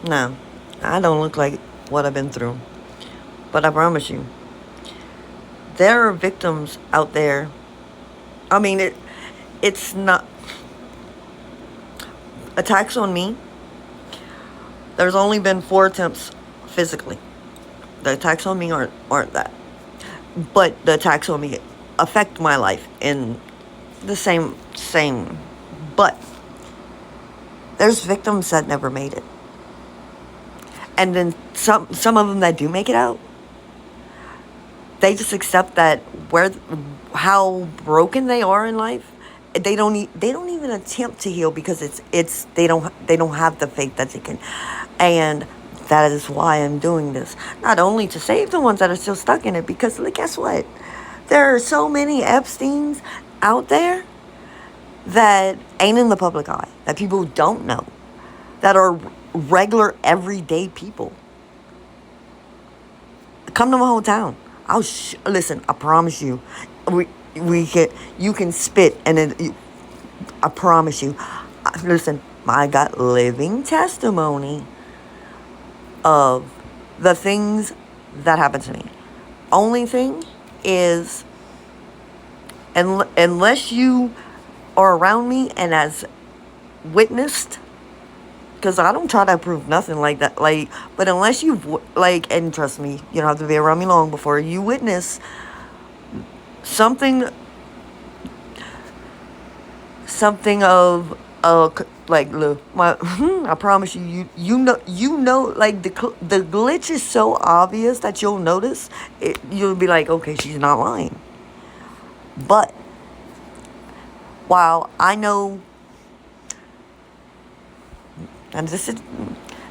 No, I don't look like what I've been through. But I promise you, there are victims out there. I mean, it's not attacks on me. There's only been 4 attempts physically. The attacks on me aren't that. But the attacks on me affect my life in the same. But there's victims that never made it. And then some of them that do make it out, they just accept that where how broken they are in life, they don't even attempt to heal because it's they don't have the faith that they can. And that is why I'm doing this, not only to save the ones that are still stuck in it, because like, guess what, there are so many Epsteins out there that ain't in the public eye, that people don't know, that are regular everyday people. Come to my hometown. Listen. I promise you, we we can you can spit and I promise you. Listen, I got living testimony of the things that happened to me. Only thing is, unless you are around me and has witnessed, because I don't try to prove nothing like that. Like, but unless you've like, and trust me, you don't have to be around me long before you witness something, something of like, look, my I promise you, you know, like the glitch is so obvious that you'll notice it. You'll be like, okay, she's not lying. But while I know, and this is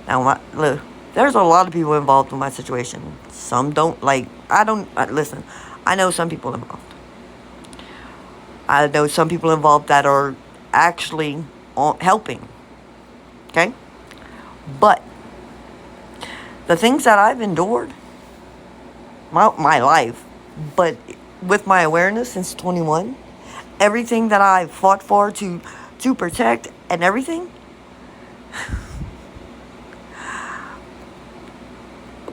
now look, there's a lot of people involved in my situation. Some don't like. I don't listen. I know some people involved. I know some people involved that are actually helping. Okay, but the things that I've endured, my life, but with my awareness since 21, everything that I fought for to protect and everything,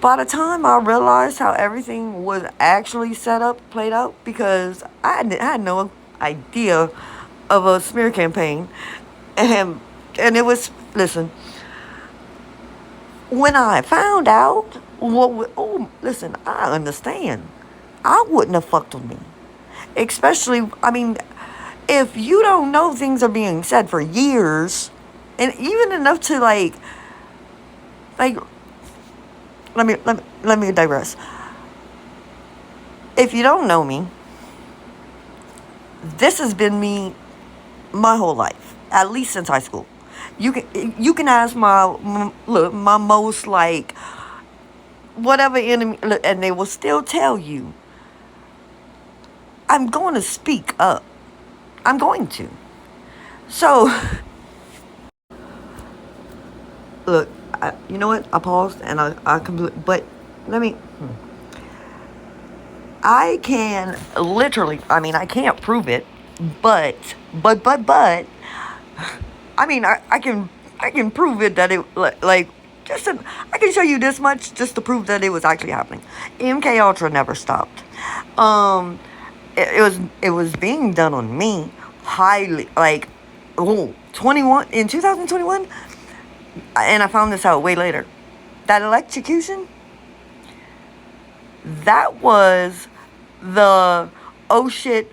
by the time I realized how everything was actually set up, played out, because had no idea of a smear campaign, and and it was, listen, when I found out oh, listen, I understand. I wouldn't have fucked with me, especially, I mean, if you don't know things are being said for years, and even enough to like let me digress. If you don't know me, this has been me my whole life, at least since high school. You can ask look, my most like whatever enemy, and they will still tell you I'm going to speak up. I'm going to. So look, you know what? I paused and I completely. But let me. I can literally. I mean, I can't prove it, but. I mean, I can prove it that it like just I can show you this much just to prove that it was actually happening. MK Ultra never stopped. Um, it was being done on me highly, like, oh, 21 in 2021, and I found this out way later. That electrocution, that was the, oh shit,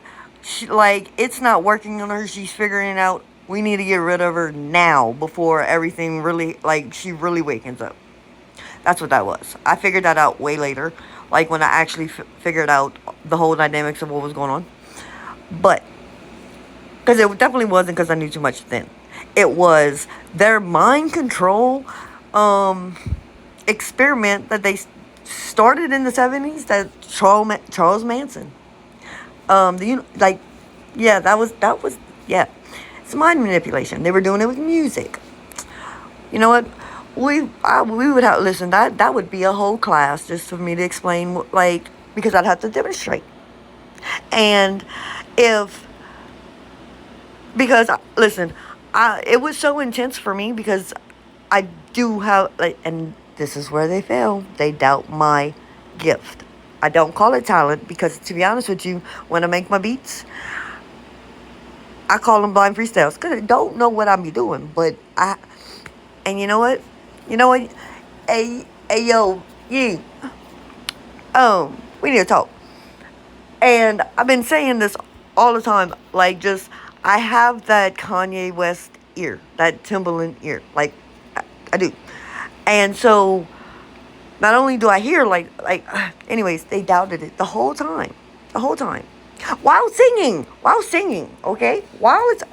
like, it's not working on her. She's figuring it out. We need to get rid of her now before everything really, like, she really wakens up. That's what that was. I figured that out way later, like when I actually figured out the whole dynamics of what was going on. But because it definitely wasn't because I knew too much then. It was their mind control um, experiment that they started in the 70s. That Charles Manson. Like, yeah, that was yeah. It's mind manipulation. They were doing it with music. You know what? We would have, listen. That would be a whole class just for me to explain, like, because I'd have to demonstrate. And if because listen, it was so intense for me because I do have, like, and this is where they fail. They doubt my gift. I don't call it talent because, to be honest with you, when I make my beats, I call them blind freestyles because I don't know what I be doing. But and you know what? You know what? Hey, yo, you. We need to talk. And I've been saying this all the time. Like, just, I have that Kanye West ear, that Timbaland ear. Like, I do. And so, not only do I hear, anyways, they doubted it the whole time. The whole time. While singing, okay?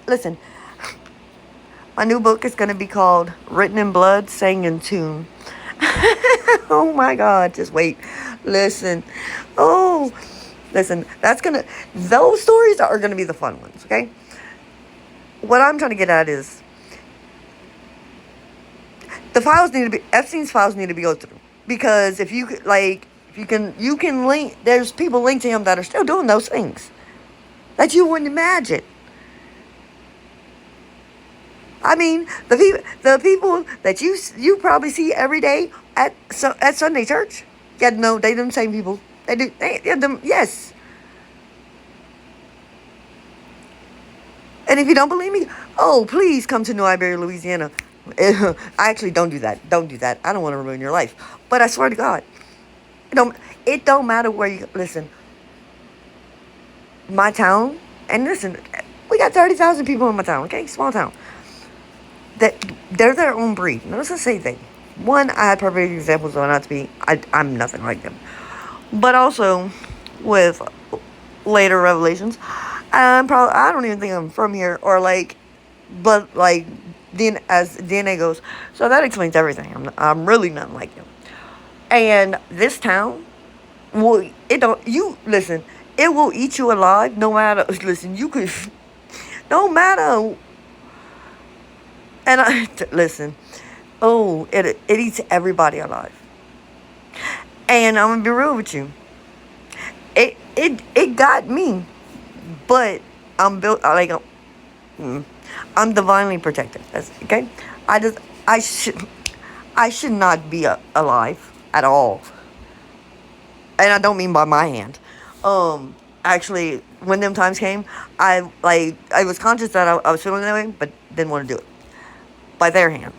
Listen, my new book is going to be called Written in Blood, Sang in Tune. Oh my God, just wait. Listen. Oh, listen, those stories are going to be the fun ones, okay? What I'm trying to get at is, Epstein's files need to be go through. Because if you can link, there's people linked to him that are still doing those things that you wouldn't imagine. I mean, the people that you probably see every day at Sunday church. Yeah, no, they them same people. They're them, yes. And if you don't believe me, oh, please come to New Iberia, Louisiana. I actually don't do that. Don't do that. I don't want to ruin your life. But I swear to God, it don't matter where you listen. My town, and listen, we got 30,000 people in my town. Okay, small town. That they're their own breed. Now, let's just say they. One, I had perfect examples of not to be. I'm nothing like them. But also, with later revelations, I don't even think I'm from here, or but as DNA goes. So that explains everything. I'm really nothing like them. And this town, listen, it will eat you alive no matter, listen, no matter, listen, it eats everybody alive. And I'm gonna be real with you. It got me, but I'm built, I'm divinely protected. That's okay. I should not be alive at all. And I don't mean by my hand. Actually, when them times came, I was conscious that I was feeling that way, but didn't want to do it. By their hand.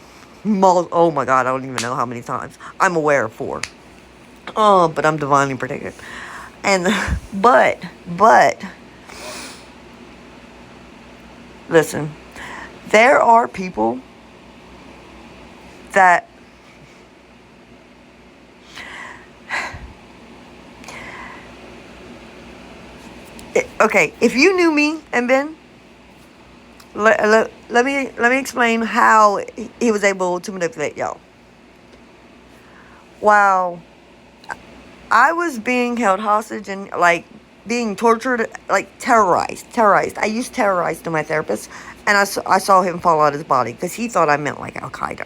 Oh my God, I don't even know how many times. I'm aware of 4. But I'm divinely protected. And, but, listen, there are people that okay, if you knew me and Ben, let me explain how he was able to manipulate y'all. While I was being held hostage and being tortured, terrorized. I used terrorized to my therapist, and I saw him fall out of his body because he thought I meant Al Qaeda.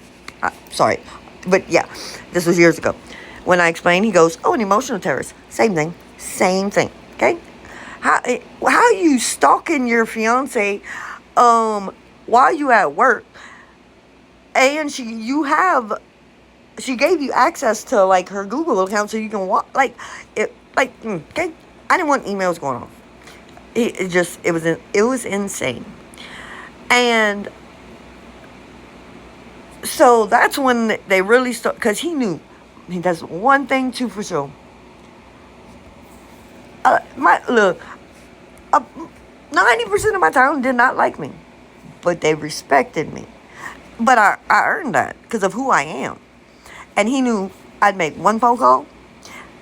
Sorry, but yeah, this was years ago. When I explained, he goes, "Oh, an emotional terrorist. Same thing. Okay." How you stalking your fiance while you at work, and she gave you access to her Google account so you can watch okay. I didn't want emails going on. It was insane. And so that's when they really start, because he knew. That's one thing too for sure. 90% of my town did not like me, but they respected me. But I earned that because of who I am. And he knew I'd make one phone call,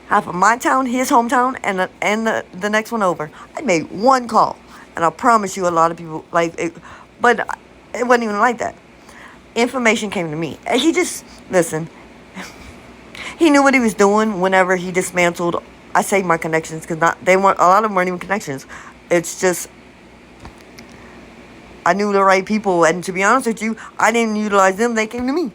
half of my town, his hometown, and the next one over. I made one call, and I promise you, a lot of people but it wasn't even like that. Information came to me. He just listen. He knew what he was doing whenever he dismantled. I saved my connections because a lot of them weren't even connections. It's just I knew the right people, and to be honest with you, I didn't utilize them. They came to me.